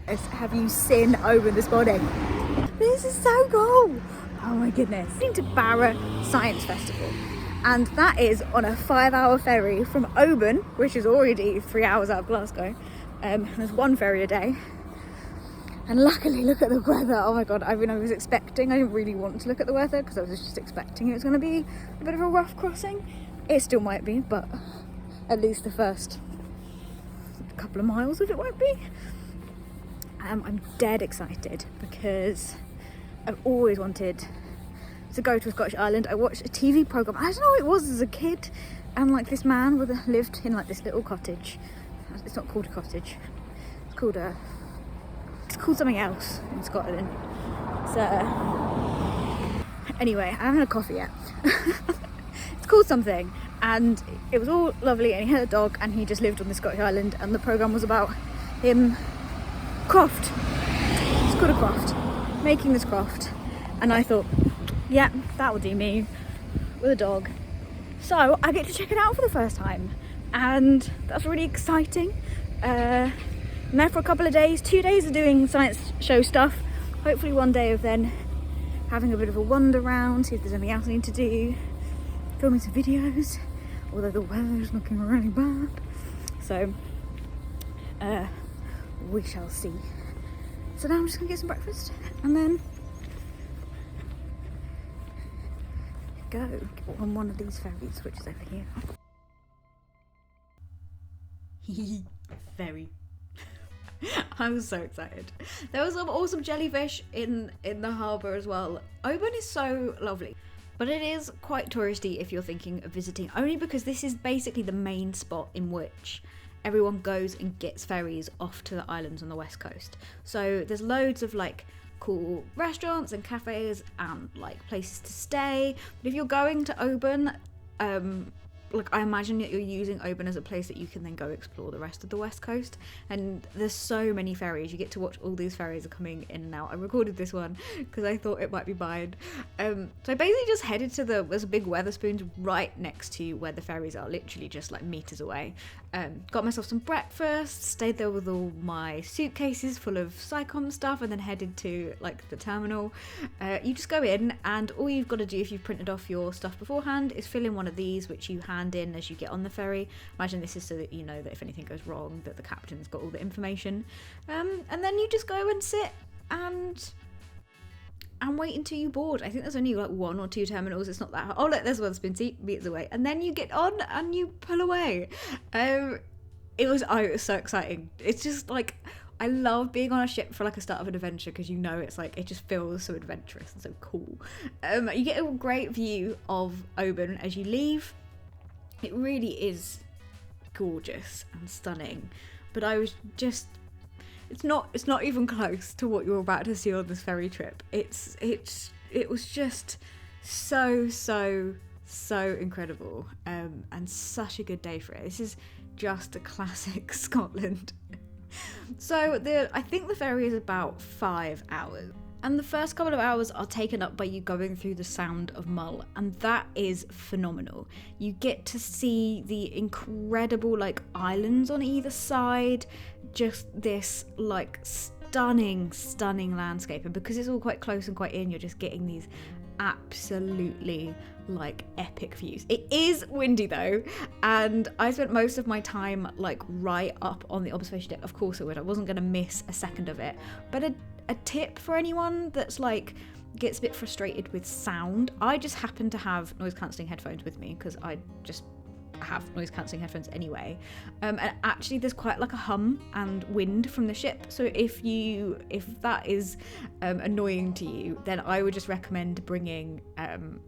Have you seen Oban this morning? This is so cool. Oh my goodness. Been to Barra Science Festival, and that is on a 5-hour ferry from Oban, which is already 3 hours out of Glasgow. There's one ferry a day. And luckily, look at the weather. Oh my god, I was expecting, I didn't really want to look at the weather because I was just expecting it was going to be a bit of a rough crossing. It still might be, but at least the first couple of miles of it won't be. I'm dead excited because I've always wanted to go to a Scottish island. I watched a TV programme, I don't know what it was as a kid, and like this man lived in like this little cottage. It's not called a cottage, it's called something else in Scotland. So anyway, I haven't had a coffee yet. It's called something, and it was all lovely, and he had a dog, and he just lived on the Scottish island, and the programme was about him craft. It's called a craft, making this craft, and I thought, yeah, that will do me with a dog. So I get to check it out for the first time, and that's really exciting. I'm there for a couple of days, 2 days of doing science show stuff. Hopefully one day of then having a bit of a wander around, see if there's anything else I need to do, filming some videos, although the weather's looking really bad. So, we shall see. So now I'm just gonna get some breakfast and then go on one of these ferries, which is over here. Ferry. I was so excited. There was some awesome jellyfish in the harbour as well. Oban is so lovely, but it is quite touristy if you're thinking of visiting, only because this is basically the main spot in which everyone goes and gets ferries off to the islands on the west coast. So there's loads of like cool restaurants and cafes and like places to stay. But if you're going to Oban, like I imagine that you're using Oban as a place that you can then go explore the rest of the west coast, and there's so many ferries. You get to watch all these ferries are coming in and out. I recorded this one because I thought it might be mine. So I basically just headed to there's a big Wetherspoons right next to where the ferries are, literally just like meters away. Got myself some breakfast, stayed there with all my suitcases full of SciComm stuff, and then headed to like the terminal. You just go in, and all you've got to do if you've printed off your stuff beforehand is fill in one of these, which you hand in as you get on the ferry. Imagine this is so that you know that if anything goes wrong, that the captain's got all the information. And then you just go and sit and wait until you board. I think there's only like 1 or 2 terminals. It's not that hard. Oh look, there's one that's been meters away, and then you get on and you pull away. It was so exciting. It's just like, I love being on a ship for like a start of an adventure, because you know it's like, it just feels so adventurous and so cool. You get a great view of Oban as you leave. It really is gorgeous and stunning, but I was just, it's not even close to what you're about to see on this ferry trip. It was just so incredible, and such a good day for it. This is just a classic Scotland. So I think the ferry is about 5 hours. And the first couple of hours are taken up by you going through the Sound of Mull, and that is phenomenal. You get to see the incredible like islands on either side, just this like stunning landscape, and because it's all quite close and quite in, you're just getting these absolutely like epic views. It is windy though, and I spent most of my time like right up on the observation deck. Of course I would, I wasn't going to miss a second of it. But a tip for anyone that's like gets a bit frustrated with sound, I just happen to have noise cancelling headphones with me because I just have noise cancelling headphones anyway, and actually there's quite like a hum and wind from the ship, so if that is annoying to you, then I would just recommend bringing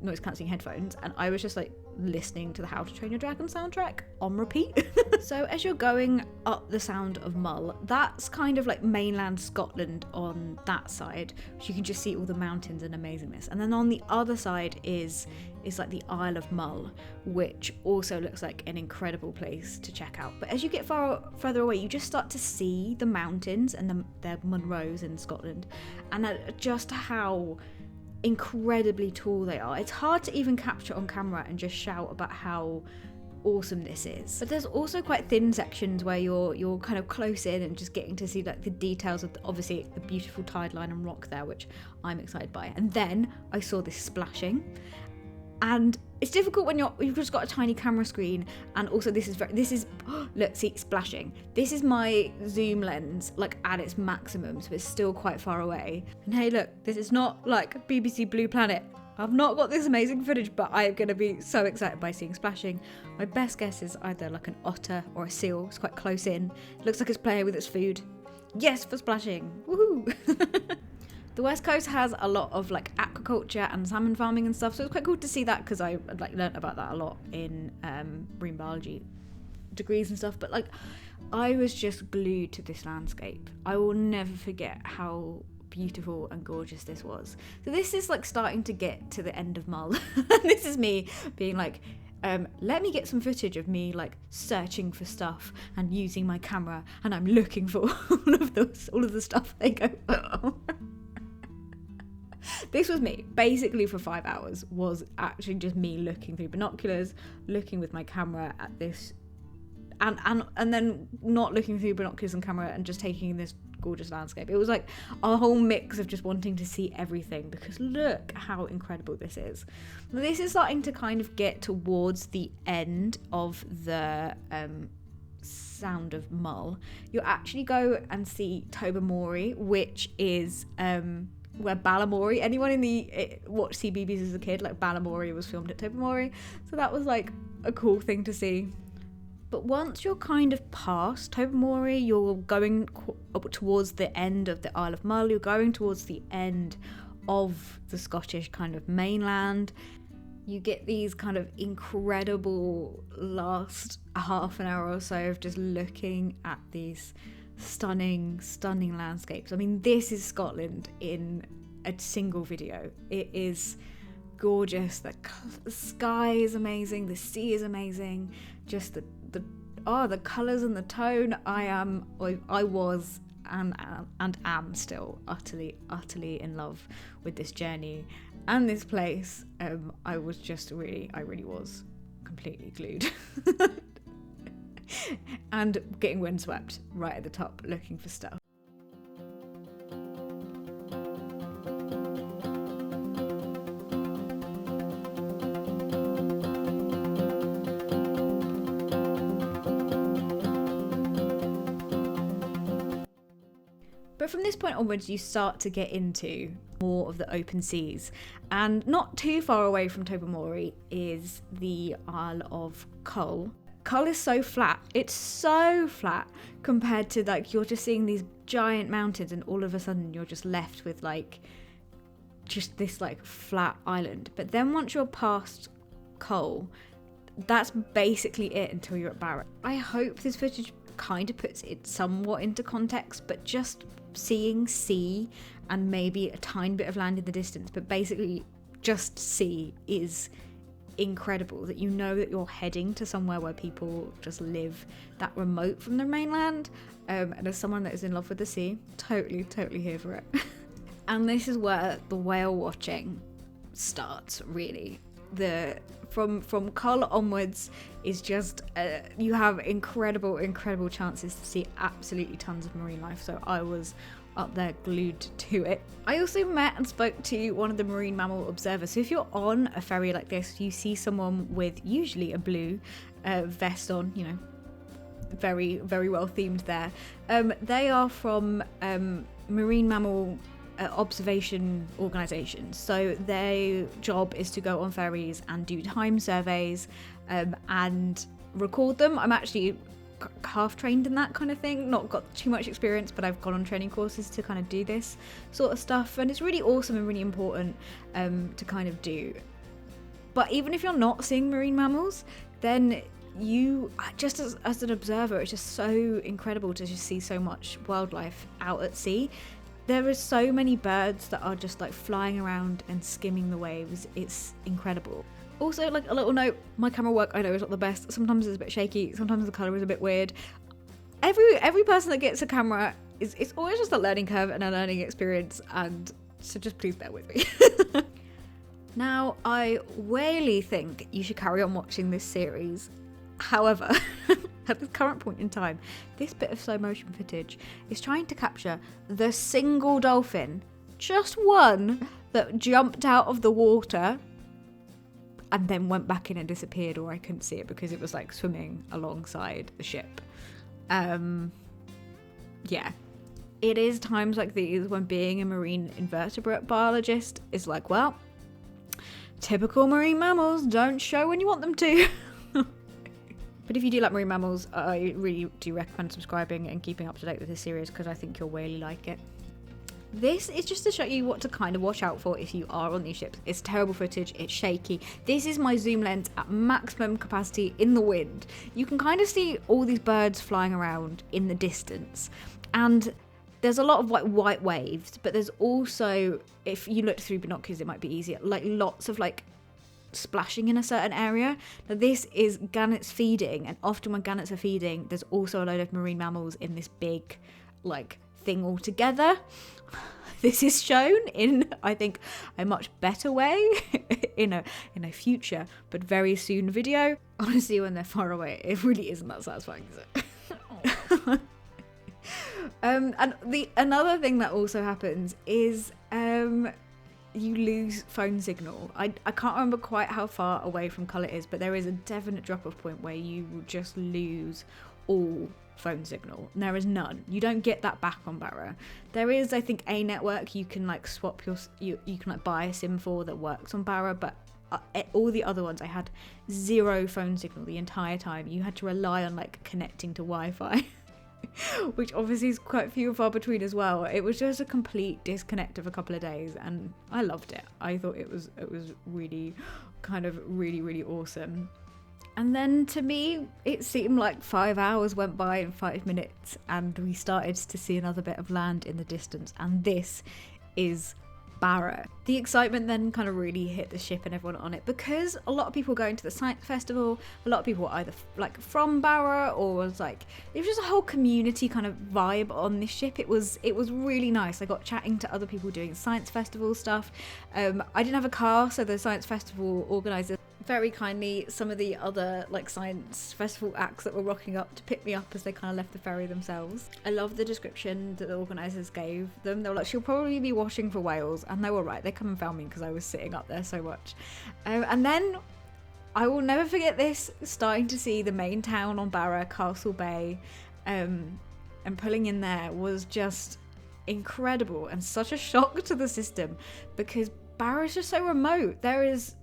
noise cancelling headphones, and I was just like listening to the How to Train Your Dragon soundtrack on repeat. So as you're going up the Sound of Mull, that's kind of like mainland Scotland on that side, which you can just see all the mountains and amazingness, and then on the other side is like the Isle of Mull, which also looks like an incredible place to check out. But as you get further away, you just start to see the mountains and the Munros in Scotland, and just how incredibly tall they are. It's hard to even capture on camera and just shout about how awesome this is. But there's also quite thin sections where you're kind of close in and just getting to see like the details of obviously the beautiful tide line and rock there, which I'm excited by. And then I saw this splashing, and it's difficult when you've just got a tiny camera screen, and also this is look, see, splashing. This is my zoom lens like at its maximum, so it's still quite far away. And hey, look, this is not like BBC Blue Planet. I've not got this amazing footage, but I am going to be so excited by seeing splashing. My best guess is either like an otter or a seal. It's quite close in. It looks like it's playing with its food. Yes, for splashing. Woohoo! The West Coast has a lot of like aquaculture and salmon farming and stuff, so it's quite cool to see that, because I like learnt about that a lot in marine biology degrees and stuff. But like, I was just glued to this landscape. I will never forget how beautiful and gorgeous this was. So this is like starting to get to the end of Mull. This is me being like, let me get some footage of me like searching for stuff and using my camera, and I'm looking for all of the stuff they go. This was me basically for 5 hours, was actually just me looking through binoculars, looking with my camera at this, and then not looking through binoculars and camera and just taking in this gorgeous landscape. It was like a whole mix of just wanting to see everything, because look how incredible this is. This is starting to kind of get towards the end of the Sound of Mull. You'll actually go and see Tobermory, which is where Balamory, anyone watched CBeebies as a kid, like Balamory was filmed at Tobermory, so that was like a cool thing to see. But once you're kind of past Tobermory, you're going towards the end of the Isle of Mull, you're going towards the end of the Scottish kind of mainland. You get these kind of incredible last half an hour or so of just looking at these stunning landscapes. I mean, this is Scotland in a single video. It is gorgeous. The sky is amazing, the sea is amazing, just the colours and the tone. I was and am still utterly in love with this journey and this place. I really was completely glued. And getting windswept right at the top looking for stuff. But from this point onwards, you start to get into more of the open seas. And not too far away from Tobermory is the Isle of Mull. Mull is so flat. It's so flat compared to like, you're just seeing these giant mountains, and all of a sudden you're just left with like just this like flat island. But then once you're past Mull, that's basically it until you're at Barra. I hope this footage kind of puts it somewhat into context, but just seeing sea and maybe a tiny bit of land in the distance, but basically just sea, is incredible. That you know that you're heading to somewhere where people just live that remote from the mainland, and as someone that is in love with the sea, totally here for it. And this is where the whale watching starts, really. From Mull onwards is just you have incredible chances to see absolutely tons of marine life, so I was up there glued to it. I also met and spoke to one of the marine mammal observers. So if you're on a ferry like this, you see someone with usually a blue vest on, you know, very well themed there. They are from marine mammal observation organisations. So their job is to go on ferries and do time surveys and record them. I'm actually half trained in that kind of thing, not got too much experience, but I've gone on training courses to kind of do this sort of stuff, and it's really awesome and really important to kind of do. But even if you're not seeing marine mammals, then you just as an observer, it's just so incredible to just see so much wildlife out at sea. There are so many birds that are just like flying around and skimming the waves. It's incredible. Also, like a little note, my camera work I know is not the best. Sometimes it's a bit shaky, sometimes the colour is a bit weird. Every person that gets a camera, it's always just a learning curve and a learning experience, and so just please bear with me. Now, I really think you should carry on watching this series However, at the current point in time, this bit of slow motion footage is trying to capture the single dolphin, just one, that jumped out of the water and then went back in and disappeared, or I couldn't see it because it was like swimming alongside the ship. Yeah. It is times like these when being a marine invertebrate biologist is like, well, typical marine mammals don't show when you want them to. But if you do like marine mammals, I really do recommend subscribing and keeping up to date with this series because I think you'll really like it. This is just to show you what to kind of watch out for if you are on these ships. It's terrible footage, it's shaky. This is my zoom lens at maximum capacity in the wind. You can kind of see all these birds flying around in the distance. And there's a lot of like white waves, but there's also, if you look through binoculars, it might be easier, like lots of like splashing in a certain area. Now this is gannets feeding, and often when gannets are feeding, there's also a load of marine mammals in this big like thing all together. This is shown in, I think, a much better way in a future but very soon video. Honestly, when they're far away, it really isn't that satisfying, is it? And another thing that also happens is you lose phone signal. I can't remember quite how far away from Cull it is, but there is a definite drop-off point where you will just lose all phone signal, and there is none. You don't get that back on Barra. There is, I think, a network you can like swap you can like buy a SIM for that works on Barra, but all the other ones I had zero phone signal the entire time. You had to rely on like connecting to Wi-Fi. Which obviously is quite few and far between as well. It was just a complete disconnect of a couple of days, and I loved it. I thought it was really kind of really awesome. And then to me, it seemed like 5 hours went by in 5 minutes, and we started to see another bit of land in the distance, and this is Barra. The excitement then kind of really hit the ship and everyone on it, because a lot of people going to the science festival, a lot of people were either like from Barra or was like, it was just a whole community kind of vibe on this ship. It was really nice. I got chatting to other people doing science festival stuff. I didn't have a car, so the science festival organisers very kindly, some of the other like science festival acts that were rocking up to pick me up as they kind of left the ferry themselves. I love the description that the organisers gave them. They were like, she'll probably be washing for whales, and they were right. They come and found me because I was sitting up there so much. And then I will never forget this, starting to see the main town on Barra, Castle Bay, and pulling in there was just incredible and such a shock to the system, because Barra is just so remote. There is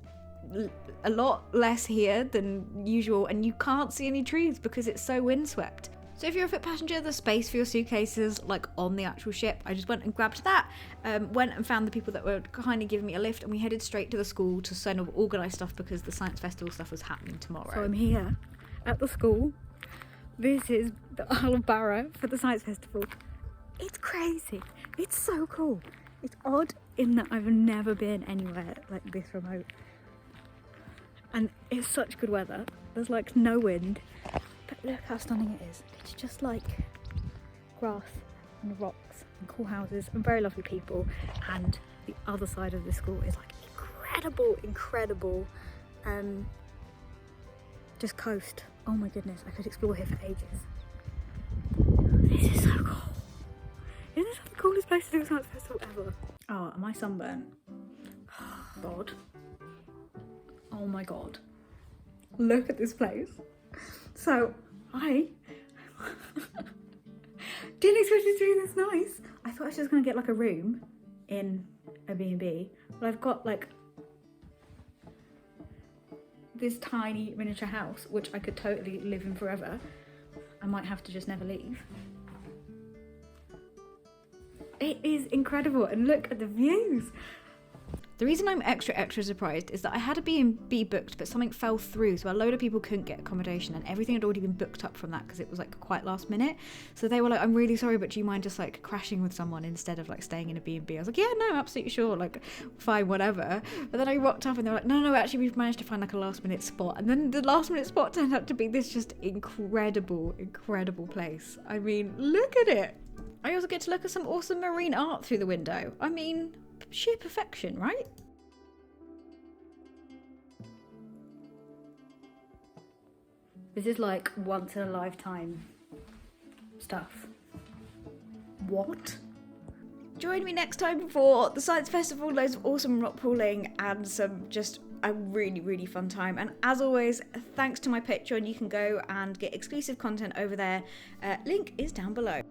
a lot less here than usual, and you can't see any trees because it's so windswept. So if you're a foot passenger, there's space for your suitcases like on the actual ship. I just went and grabbed that, went and found the people that were kind of giving me a lift, and we headed straight to the school to sort of organise stuff because the science festival stuff was happening tomorrow. So I'm here at the school. This is the Isle of Barra for the science festival. It's crazy. It's so cool. It's odd in that I've never been anywhere like this remote. And it's such good weather. There's like no wind, but look how stunning it is. It's just like grass and rocks and cool houses and very lovely people. And the other side of the school is like incredible just coast. Oh my goodness, I could explore here for ages. This is so cool. Isn't this the coolest place to do a science festival ever? Oh, am I sunburned? Oh, God. Oh my God. Look at this place. So, I didn't expect it to be this nice. I thought I was just going to get like a room in a B&B, but I've got like this tiny miniature house, which I could totally live in forever. I might have to just never leave. It is incredible, and look at the views. The reason I'm extra surprised is that I had a B&B booked, but something fell through, so a load of people couldn't get accommodation, and everything had already been booked up from that because it was like quite last minute. So they were like, I'm really sorry, but do you mind just like crashing with someone instead of like staying in a B&B? I was like, yeah, no, absolutely sure, like fine, whatever. But then I rocked up and they were like, no, actually we've managed to find like a last minute spot. And then the last minute spot turned out to be this just incredible place. I mean, look at it. I also get to look at some awesome marine art through the window. I mean, sheer perfection, right? This is like once in a lifetime stuff. What? Join me next time for the Science Festival, loads of awesome rock pooling and some just a really, really fun time. And as always, thanks to my Patreon, you can go and get exclusive content over there. Link is down below.